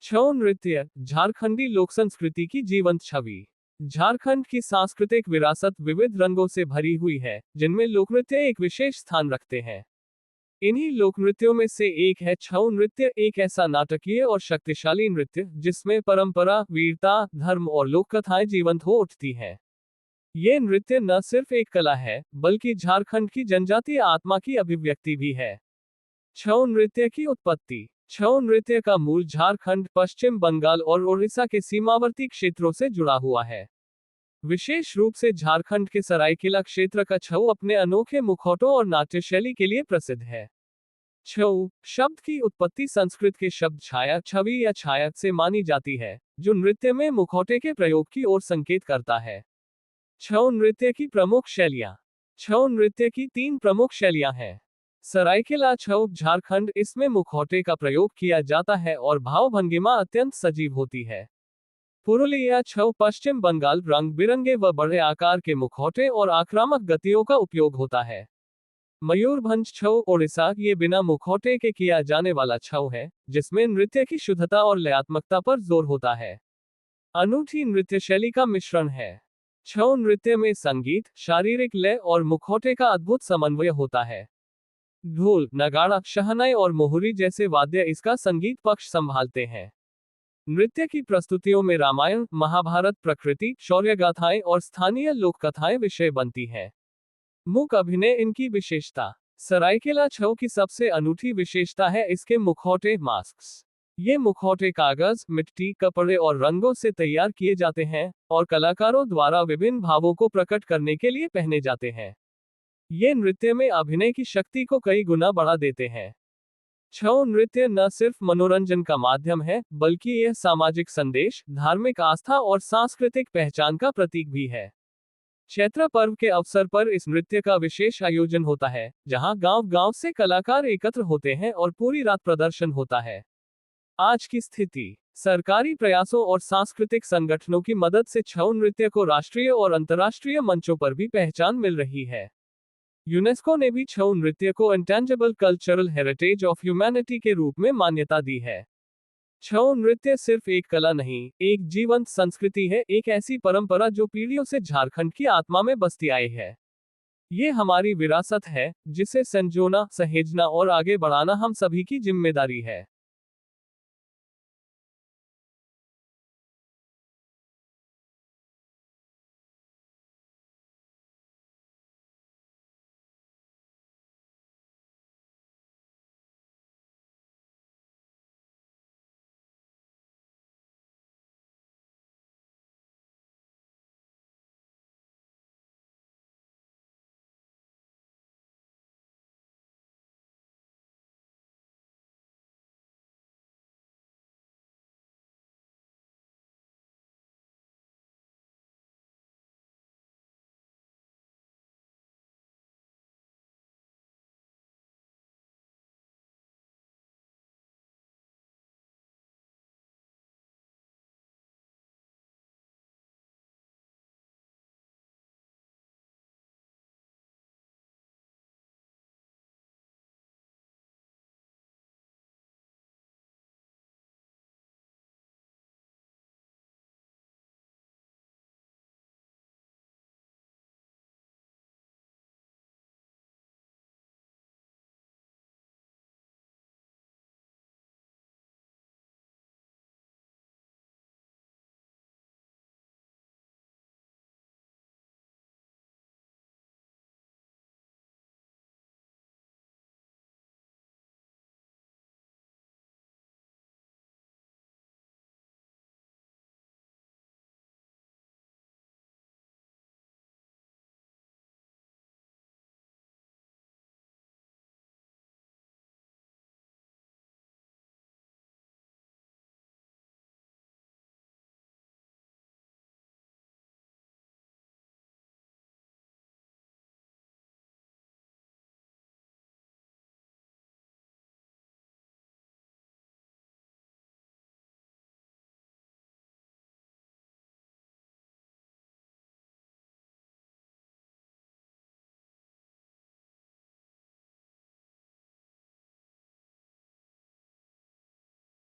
छऊ नृत्य झारखंडी लोक संस्कृति की जीवंत छवि। झारखंड की सांस्कृतिक विरासत विविध रंगों से भरी हुई है, जिनमें लोक नृत्य एक विशेष स्थान रखते हैं। इन्हीं लोक नृत्यों में से एक है छऊ नृत्य, एक ऐसा नाटकीय और शक्तिशाली नृत्य जिसमें परंपरा, वीरता, धर्म और लोक कथाएं जीवंत हो उठती हैं। ये नृत्य न सिर्फ एक कला है, बल्कि झारखंड की जनजातीय आत्मा की अभिव्यक्ति भी है। छऊ नृत्य की उत्पत्ति। छऊ नृत्य का मूल झारखंड, पश्चिम बंगाल और ओडिशा के सीमावर्ती क्षेत्रों से जुड़ा हुआ है। विशेष रूप से झारखंड के सरायकेला क्षेत्र का छऊ अपने अनोखे मुखौटों और नाट्य शैली के लिए प्रसिद्ध है। छऊ शब्द की उत्पत्ति संस्कृत के शब्द छाया, छवि या छाया से मानी जाती है, जो नृत्य में मुखौटे के प्रयोग की ओर संकेत करता है। छऊ नृत्य की प्रमुख शैलियां। छऊ नृत्य की 3 प्रमुख शैलियां हैं। सरायकेला छऊ झारखंड, इसमें मुखौटे का प्रयोग किया जाता है और भाव-भंगिमा अत्यंत सजीव होती है। पुरुलिया छऊ पश्चिम बंगाल, रंग बिरंगे व बड़े आकार के मुखौटे और आक्रामक गतियों का उपयोग होता है। मयूरभंज छऊ ओडिशा, ये बिना मुखौटे के किया जाने वाला छऊ है, जिसमें नृत्य की शुद्धता और लयात्मकता पर जोर होता है। अनूठी नृत्य शैली का मिश्रण है। छऊ नृत्य में संगीत, शारीरिक लय और मुखौटे का अद्भुत समन्वय होता है। ढोल, नगाड़ा, शहनाई और मोहरी जैसे वाद्य इसका संगीत पक्ष संभालते हैं। नृत्य की प्रस्तुतियों में रामायण, महाभारत, प्रकृति, शौर्य गाथाएं और स्थानीय लोक कथाएं विषय बनती हैं। मूक अभिनय इनकी विशेषता। सरायकेला छऊ की सबसे अनूठी विशेषता है इसके मुखौटे, मास्क्स। ये मुखौटे कागज, मिट्टी, कपड़े और रंगों से तैयार किए जाते हैं और कलाकारों द्वारा विभिन्न भावों को प्रकट करने के लिए पहने जाते हैं। ये नृत्य में अभिनय की शक्ति को कई गुना बढ़ा देते हैं। छऊ नृत्य न सिर्फ मनोरंजन का माध्यम है, बल्कि यह सामाजिक संदेश, धार्मिक आस्था और सांस्कृतिक पहचान का प्रतीक भी है। चैत्र पर्व के अवसर पर इस नृत्य का विशेष आयोजन होता है, जहां गांव-गांव से कलाकार एकत्र होते हैं और पूरी रात प्रदर्शन होता है। आज की स्थिति। सरकारी प्रयासों और सांस्कृतिक संगठनों की मदद से छऊ नृत्य को राष्ट्रीय और अंतर्राष्ट्रीय मंचों पर भी पहचान मिल रही है। यूनेस्को ने भी छऊ नृत्य को intangible cultural heritage of humanity के रूप में मान्यता दी है। छऊ नृत्य सिर्फ एक कला नहीं, एक जीवंत संस्कृति है, एक ऐसी परंपरा जो पीढ़ियों से झारखंड की आत्मा में बसती आई है। ये हमारी विरासत है, जिसे संजोना, सहेजना और आगे बढ़ाना हम सभी की जिम्मेदारी है।